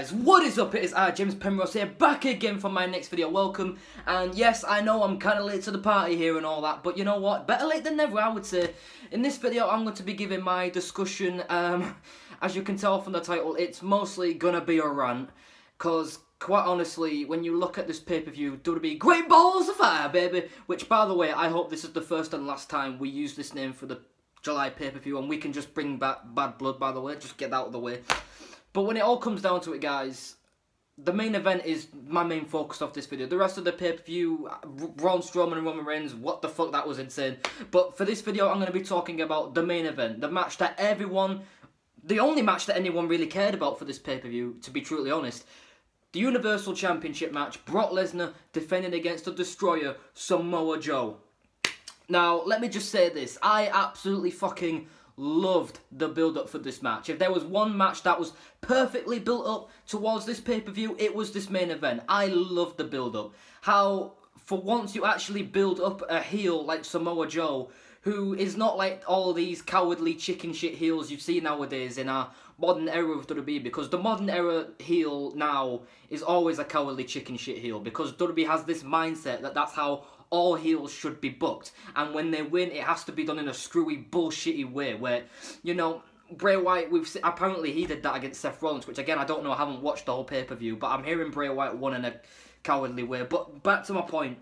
guys, what is up? It is James Penrose here, back again for my next video. Welcome. And yes, I know I'm kind of late to the party here and all that, but you know what? Better late than never, I would say. In this video, I'm going to be giving my discussion. As you can tell from the title, it's mostly going to be a rant. Because, quite honestly, when you look at this pay-per-view, WWE, great balls of fire, baby! Which, by the way, I hope this is the first and last time we use this name for the July pay-per-view, and we can just bring back Bad Blood, by the way, just get that out of the way. But when it all comes down to it, guys, the main event is my main focus of this video. The rest of the pay-per-view, Braun Strowman and Roman Reigns, what the fuck, that was insane. But for this video, I'm going to be talking about the main event, the match that the only match that anyone really cared about for this pay-per-view, to be truly honest. The Universal Championship match, Brock Lesnar defending against the Destroyer, Samoa Joe. Now, let me just say this, I absolutely fucking loved the build-up for this match. If there was one match that was perfectly built up towards this pay-per-view, it was this main event. I loved the build-up. How, for once, you actually build up a heel like Samoa Joe, who is not like all these cowardly chicken shit heels you see nowadays in our modern era of WWE, because the modern era heel now is always a cowardly chicken shit heel, because WWE has this mindset that that's how all heels should be booked, and when they win, it has to be done in a screwy, bullshitty way, where, you know, Bray Wyatt, apparently he did that against Seth Rollins, which again, I don't know, I haven't watched the whole pay-per-view, but I'm hearing Bray Wyatt won in a cowardly way. But back to my point,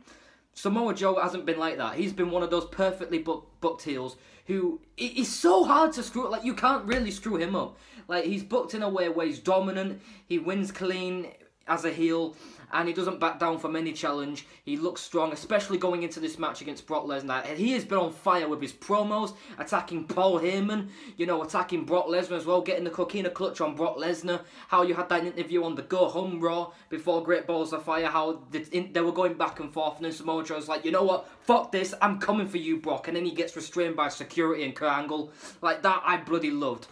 Samoa Joe hasn't been like that. He's been one of those perfectly booked heels who is so hard to screw, like, you can't really screw him up. Like, he's booked in a way where he's dominant, he wins clean as a heel, and he doesn't back down from any challenge. He looks strong, especially going into this match against Brock Lesnar. He has been on fire with his promos, attacking Paul Heyman, you know, attacking Brock Lesnar as well, getting the coquina clutch on Brock Lesnar. How you had that interview on the Go Home Raw before Great Balls of Fire, how they were going back and forth, and then Samoa Joe's like, you know what, fuck this, I'm coming for you, Brock. And then he gets restrained by security and Kurt Angle. Like, that I bloody loved.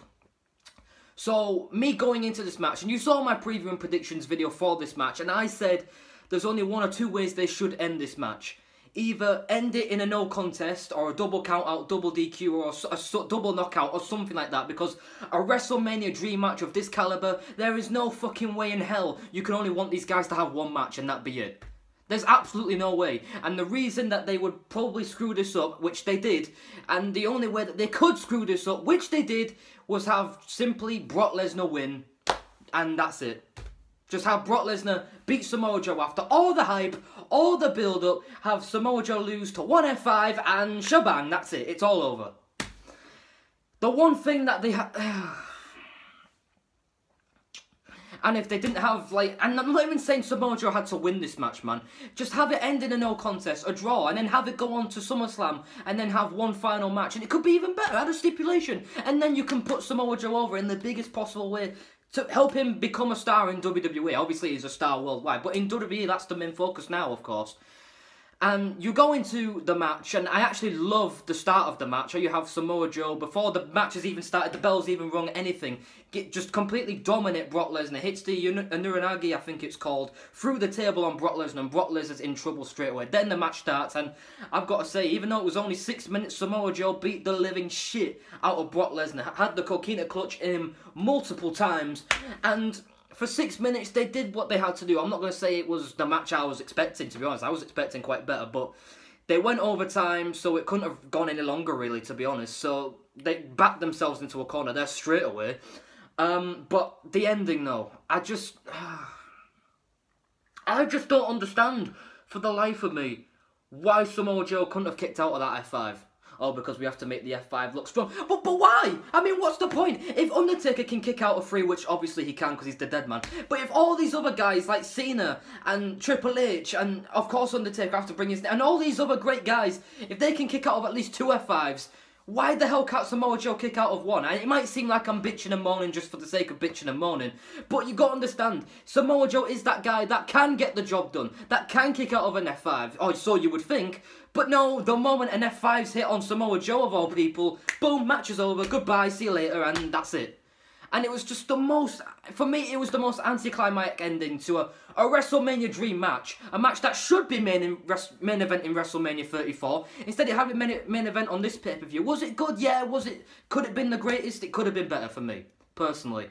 So, me going into this match, and you saw my preview and predictions video for this match, and I said there's only one or two ways they should end this match. Either end it in a no contest, or a double count out, double DQ, or a double knockout, or something like that, because a WrestleMania dream match of this caliber, there is no fucking way in hell you can only want these guys to have one match and that be it. There's absolutely no way. And the reason that they would probably screw this up, which they did, and the only way that they could screw this up, which they did, was have simply Brock Lesnar win, and that's it. Just have Brock Lesnar beat Samoa Joe after all the hype, all the build-up, have Samoa Joe lose to 1F5, and shabang, that's it. It's all over. The one thing that they had... And if they didn't have, like, and I'm not even saying Samoa Joe had to win this match, man. Just have it end in a no contest, a draw, and then have it go on to SummerSlam, and then have one final match. And it could be even better, add a stipulation. And then you can put Samoa Joe over in the biggest possible way to help him become a star in WWE. Obviously, he's a star worldwide, but in WWE, that's the main focus now, of course. And you go into the match, and I actually love the start of the match. How you have Samoa Joe, before the match has even started, the bell's even rung, anything, just completely dominate Brock Lesnar. Hits the Uranagi, I think it's called, through the table on Brock Lesnar, and Brock Lesnar's in trouble straight away. Then the match starts, and I've got to say, even though it was only 6 minutes, Samoa Joe beat the living shit out of Brock Lesnar. Had the coquina clutch in him multiple times, and for 6 minutes, they did what they had to do. I'm not going to say it was the match I was expecting, to be honest. I was expecting quite better, but they went overtime, so it couldn't have gone any longer, really, to be honest. So they backed themselves into a corner there straight away. But the ending, though, I just don't understand, for the life of me, why Samoa Joe couldn't have kicked out of that F5. Oh, because we have to make the F5 look strong. But why? I mean, what's the point? If Undertaker can kick out a 3, which obviously he can because he's the dead man, but if all these other guys like Cena and Triple H and, of course, Undertaker have to bring his... and all these other great guys, if they can kick out of at least 2 F5s, why the hell can't Samoa Joe kick out of 1? And it might seem like I'm bitching and moaning just for the sake of bitching and moaning, but you got to understand, Samoa Joe is that guy that can get the job done, that can kick out of an F5, or so you would think. But no, the moment an F5's hit on Samoa Joe, of all people, boom, match is over, goodbye, see you later, and that's it. And it was just the most, for me, it was the most anticlimactic ending to a WrestleMania dream match. A match that should be main event in WrestleMania 34. Instead of having main event on this pay-per-view. Was it good? Yeah. Could it have been the greatest? It could have been better for me, personally.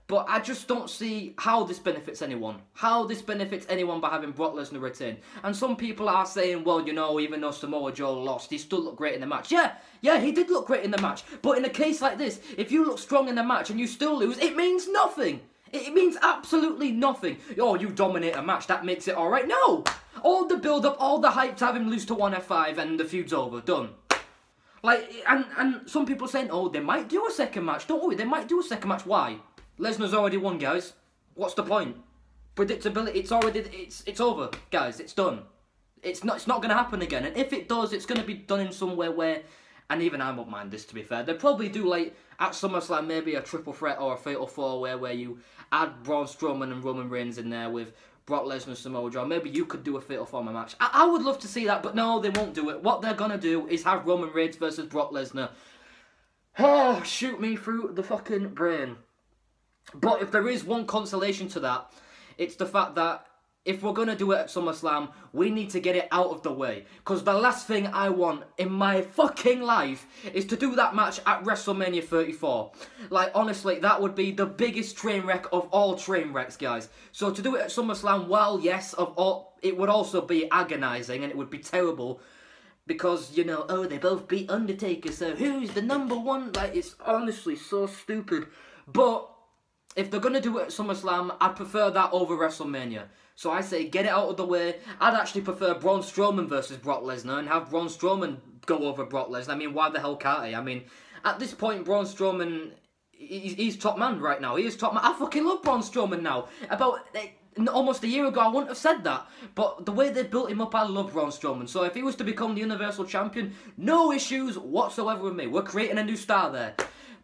But I just don't see how this benefits anyone. How this benefits anyone by having Brock Lesnar retain. And some people are saying, well, you know, even though Samoa Joe lost, he still looked great in the match. Yeah, he did look great in the match. But in a case like this, if you look strong in the match and you still lose, it means nothing. It means absolutely nothing. Oh, you dominate a match, that makes it alright. No! All the build-up, all the hype to have him lose to 1F5 and the feud's over. Done. Like, and some people are saying, oh, they might do a second match. Don't worry, they might do a second match. Why? Lesnar's already won, guys. What's the point? Predictability, it's over, guys. It's done. It's not going to happen again. And if it does, it's going to be done in somewhere where, and even I won't mind this, to be fair. They'll probably do, like, at SummerSlam, maybe a triple threat or a fatal four where you add Braun Strowman and Roman Reigns in there with Brock Lesnar and Samoa Joe. Maybe you could do a fatal four match. I would love to see that, but no, they won't do it. What they're going to do is have Roman Reigns versus Brock Lesnar. Oh, shoot me through the fucking brain. But if there is one consolation to that, it's the fact that if we're going to do it at SummerSlam, we need to get it out of the way. Because the last thing I want in my fucking life is to do that match at WrestleMania 34. Like, honestly, that would be the biggest train wreck of all train wrecks, guys. So to do it at SummerSlam, well, yes, it would also be agonising and it would be terrible. Because, you know, oh, they both beat Undertaker, so who's the number one? Like, it's honestly so stupid. But if they're going to do it at SummerSlam, I'd prefer that over WrestleMania. So I say get it out of the way. I'd actually prefer Braun Strowman versus Brock Lesnar and have Braun Strowman go over Brock Lesnar. I mean, why the hell can't he? I mean, at this point, Braun Strowman, he's top man right now. He is top man. I fucking love Braun Strowman now. About almost a year ago, I wouldn't have said that. But the way they built him up, I love Braun Strowman. So if he was to become the Universal Champion, no issues whatsoever with me. We're creating a new star there.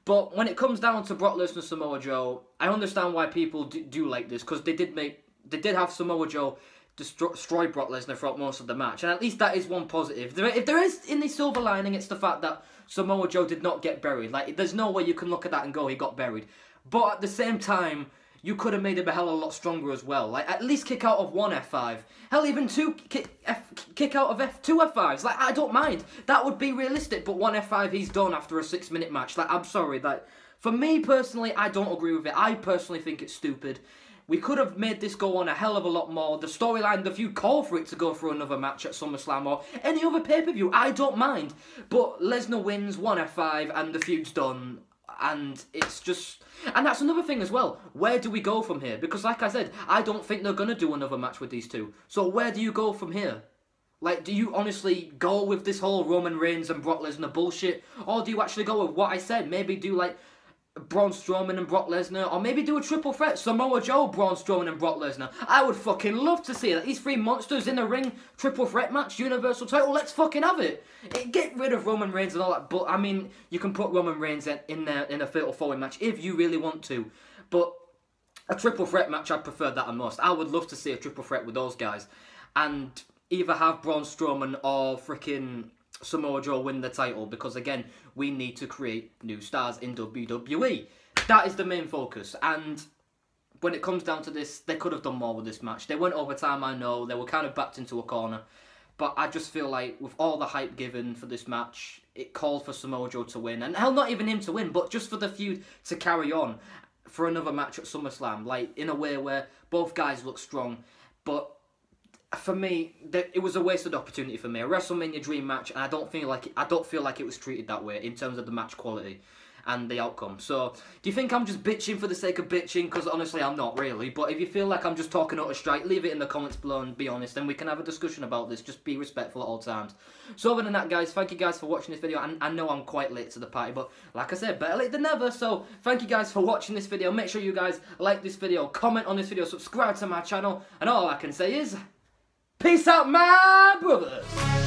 But when it comes down to Brock Lesnar and Samoa Joe, I understand why people do like this, because they did have Samoa Joe destroy Brock Lesnar throughout most of the match, and at least that is one positive. If there is any silver lining, it's the fact that Samoa Joe did not get buried. Like, there's no way you can look at that and go, he got buried. But at the same time, you could have made him a hell of a lot stronger as well. Like, at least kick out of one F5. Hell, even kick out of two F5s. Like, I don't mind. That would be realistic, but one F5, he's done after a 6-minute match. Like, I'm sorry. Like, for me, personally, I don't agree with it. I personally think it's stupid. We could have made this go on a hell of a lot more. The storyline, the feud call for it to go for another match at SummerSlam or any other pay-per-view. I don't mind. But Lesnar wins, one F5, and the feud's done. And it's just... And that's another thing as well. Where do we go from here? Because like I said, I don't think they're going to do another match with these two. So where do you go from here? Like, do you honestly go with this whole Roman Reigns and Brock Lesnar bullshit? Or do you actually go with what I said? Maybe do, like, Braun Strowman and Brock Lesnar, or maybe do a triple threat, Samoa Joe, Braun Strowman and Brock Lesnar. I would fucking love to see that. These three monsters in the ring, triple threat match, Universal title, let's fucking have it. Get rid of Roman Reigns and all that, but I mean, you can put Roman Reigns in a fatal four-way match if you really want to, but a triple threat match, I'd prefer that the most. I would love to see a triple threat with those guys, and either have Braun Strowman or freaking Samoa Joe win the title, because again, we need to create new stars in WWE. That is the main focus, and when it comes down to this, they could have done more with this match. They went overtime, I know, they were kind of backed into a corner, but I just feel like with all the hype given for this match, it called for Samoa Joe to win, and hell, not even him to win, but just for the feud to carry on for another match at SummerSlam, like in a way where both guys look strong. But for me, it was a wasted opportunity for me. A WrestleMania dream match, and I don't feel like it was treated that way in terms of the match quality and the outcome. So, do you think I'm just bitching for the sake of bitching? Because honestly, I'm not really. But if you feel like I'm just talking out of strike, leave it in the comments below and be honest, and we can have a discussion about this. Just be respectful at all times. So other than that, guys, thank you guys for watching this video. I know I'm quite late to the party, but like I said, better late than never. So thank you guys for watching this video. Make sure you guys like this video, comment on this video, subscribe to my channel, and all I can say is, peace out, my brothers!